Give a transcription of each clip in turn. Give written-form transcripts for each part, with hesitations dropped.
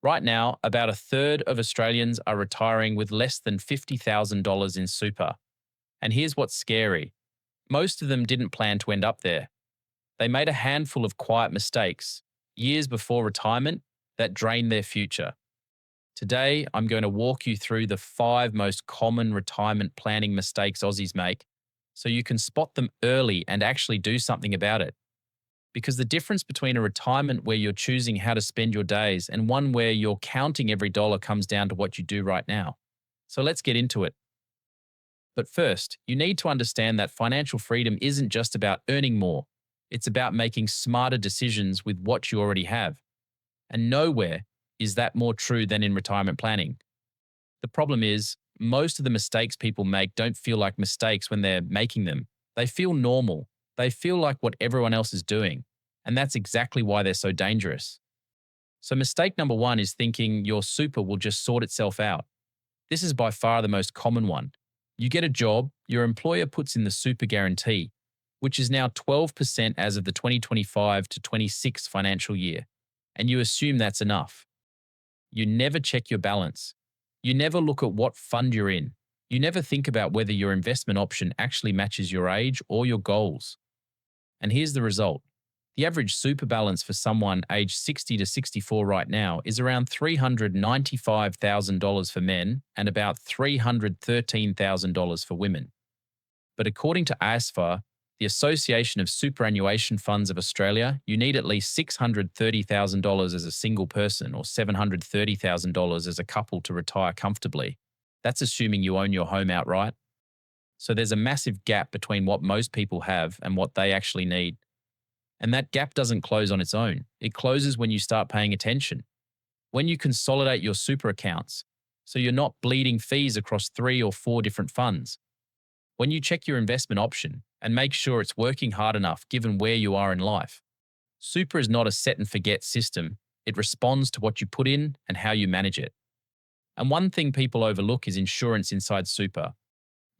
Right now, about a third of Australians are retiring with less than $50,000 in super. And here's what's scary: most of them didn't plan to end up there. They made a handful of quiet mistakes years before retirement that drained their future. Today, I'm going to walk you through the five most common retirement planning mistakes Aussies make so you can spot them early and actually do something about it. Because the difference between a retirement where you're choosing how to spend your days and one where you're counting every dollar comes down to what you do right now. So let's get into it. But first, you need to understand that financial freedom isn't just about earning more, it's about making smarter decisions with what you already have. And nowhere is that more true than in retirement planning. The problem is, most of the mistakes people make don't feel like mistakes when they're making them. They feel normal. They feel like what everyone else is doing. And that's exactly why they're so dangerous. So, mistake number one is thinking your super will just sort itself out. This is by far the most common one. You get a job, your employer puts in the super guarantee, which is now 12% as of the 2025 to 26 financial year, and you assume that's enough. You never check your balance. You never look at what fund you're in. You never think about whether your investment option actually matches your age or your goals. And here's the result. The average super balance for someone aged 60 to 64 right now is around $395,000 for men and about $313,000 for women. But according to ASFA, the Association of Superannuation Funds of Australia, you need at least $630,000 as a single person or $730,000 as a couple to retire comfortably. That's assuming you own your home outright. So there's a massive gap between what most people have and what they actually need. And that gap doesn't close on its own. It closes when you start paying attention. When you consolidate your super accounts, so you're not bleeding fees across 3 or 4 different funds. When you check your investment option and make sure it's working hard enough given where you are in life. Super is not a set and forget system. It responds to what you put in and how you manage it. And one thing people overlook is insurance inside super.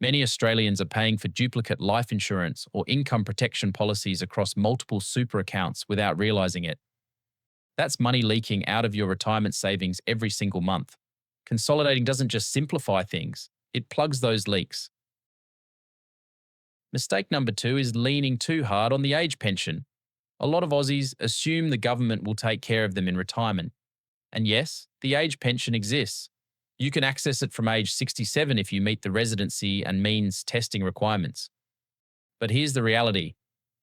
Many Australians are paying for duplicate life insurance or income protection policies across multiple super accounts without realizing it. That's money leaking out of your retirement savings every single month. Consolidating doesn't just simplify things, it plugs those leaks. Mistake number two is leaning too hard on the age pension. A lot of Aussies assume the government will take care of them in retirement. And yes, the age pension exists. You can access it from age 67 if you meet the residency and means testing requirements. But here's the reality.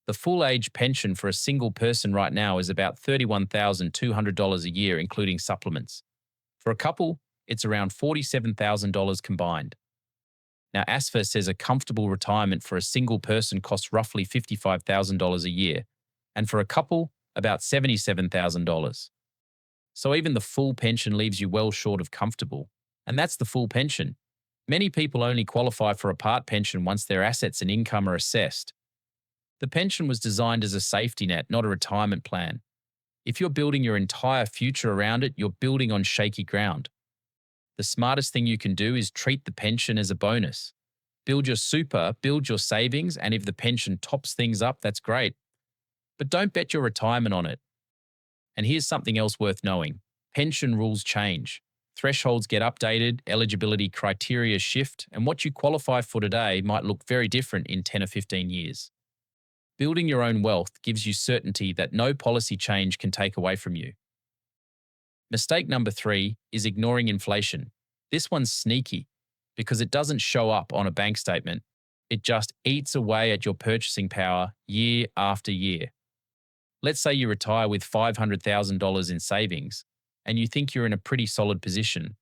The full age pension for a single person right now is about $31,200 a year, including supplements. For a couple, it's around $47,000 combined. Now, ASFA says a comfortable retirement for a single person costs roughly $55,000 a year, and for a couple, about $77,000. So even the full pension leaves you well short of comfortable. And that's the full pension. Many people only qualify for a part pension once their assets and income are assessed. The pension was designed as a safety net, not a retirement plan. If you're building your entire future around it, you're building on shaky ground. The smartest thing you can do is treat the pension as a bonus. Build your super, build your savings, and if the pension tops things up, that's great. But don't bet your retirement on it. And here's something else worth knowing. Pension rules change. Thresholds get updated, eligibility criteria shift, and what you qualify for today might look very different in 10 or 15 years. Building your own wealth gives you certainty that no policy change can take away from you. Mistake number three is ignoring inflation. This one's sneaky because it doesn't show up on a bank statement. It just eats away at your purchasing power year after year. Let's say you retire with $500,000 in savings, and you think you're in a pretty solid position.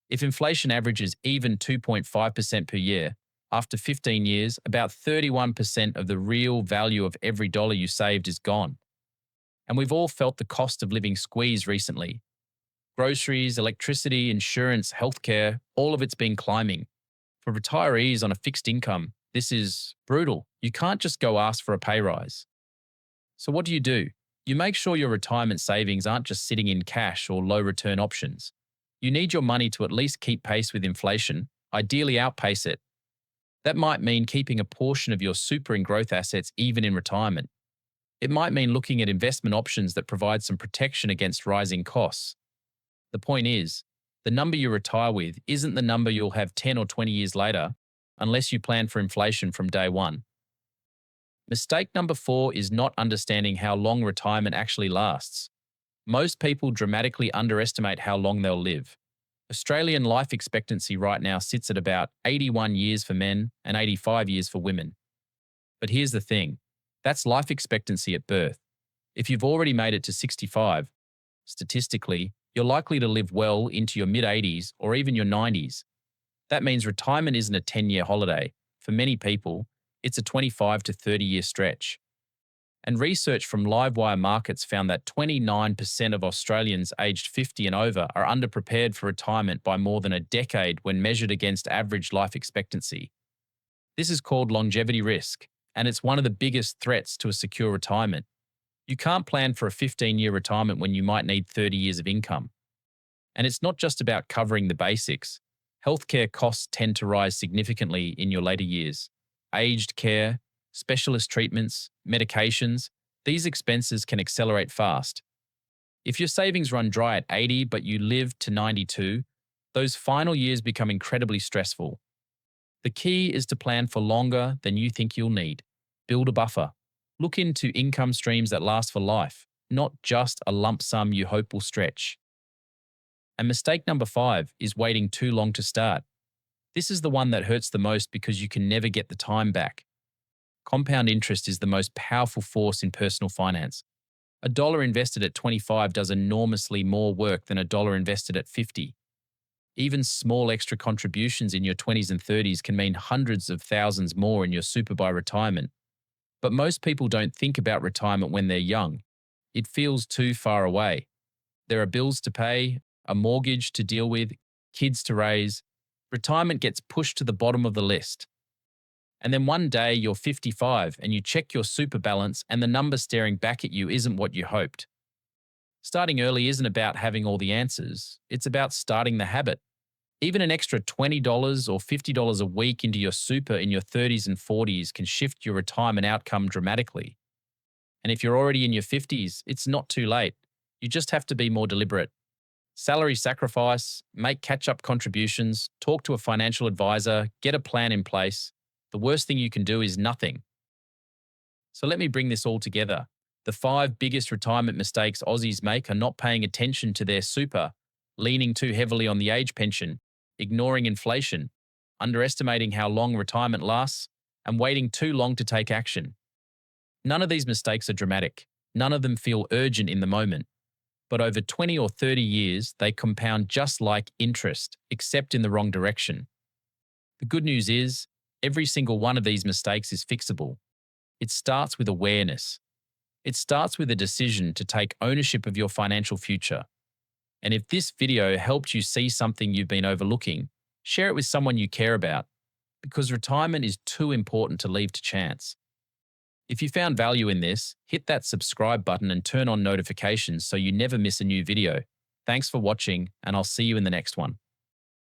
If inflation averages even 2.5% per year, after 15 years, about 31% of the real value of every dollar you saved is gone. And we've all felt the cost of living squeeze recently. Groceries, electricity, insurance, healthcare, all of it's been climbing. For retirees on a fixed income, this is brutal. You can't just go ask for a pay rise. So what do? You make sure your retirement savings aren't just sitting in cash or low return options. You need your money to at least keep pace with inflation, ideally outpace it. That might mean keeping a portion of your super in growth assets even in retirement. It might mean looking at investment options that provide some protection against rising costs. The point is, the number you retire with isn't the number you'll have 10 or 20 years later unless you plan for inflation from day one. Mistake number 4 is not understanding how long retirement actually lasts. Most people dramatically underestimate how long they'll live. Australian life expectancy right now sits at about 81 years for men and 85 years for women. But here's the thing, that's life expectancy at birth. If you've already made it to 65, statistically, you're likely to live well into your mid-80s or even your 90s. That means retirement isn't a 10-year holiday. For many people, it's a 25 to 30-year stretch. And research from Livewire Markets found that 29% of Australians aged 50 and over are underprepared for retirement by more than a decade when measured against average life expectancy. This is called longevity risk, and it's one of the biggest threats to a secure retirement. You can't plan for a 15-year retirement when you might need 30 years of income. And it's not just about covering the basics. Healthcare costs tend to rise significantly in your later years. Aged care, specialist treatments, medications, these expenses can accelerate fast. If your savings run dry at 80 but you live to 92, those final years become incredibly stressful. The key is to plan for longer than you think you'll need. Build a buffer. Look into income streams that last for life, not just a lump sum you hope will stretch. And mistake number 5 is waiting too long to start. This is the one that hurts the most because you can never get the time back. Compound interest is the most powerful force in personal finance. A dollar invested at 25 does enormously more work than a dollar invested at 50. Even small extra contributions in your 20s and 30s can mean hundreds of thousands more in your super by retirement. But most people don't think about retirement when they're young. It feels too far away. There are bills to pay, a mortgage to deal with, kids to raise. Retirement gets pushed to the bottom of the list. And then one day you're 55 and you check your super balance and the number staring back at you isn't what you hoped. Starting early isn't about having all the answers. It's about starting the habit. Even an extra $20 or $50 a week into your super in your 30s and 40s can shift your retirement outcome dramatically. And if you're already in your 50s, it's not too late. You just have to be more deliberate. Salary sacrifice, make catch-up contributions, talk to a financial advisor, get a plan in place. The worst thing you can do is nothing. So let me bring this all together. The 5 biggest retirement mistakes Aussies make are not paying attention to their super, leaning too heavily on the age pension, ignoring inflation, underestimating how long retirement lasts, and waiting too long to take action. None of these mistakes are dramatic. None of them feel urgent in the moment. But over 20 or 30 years, they compound just like interest, except in the wrong direction. The good news is, every single one of these mistakes is fixable. It starts with awareness. It starts with a decision to take ownership of your financial future. And if this video helped you see something you've been overlooking, share it with someone you care about, because retirement is too important to leave to chance. If you found value in this, hit that subscribe button and turn on notifications so you never miss a new video. Thanks for watching, and I'll see you in the next one.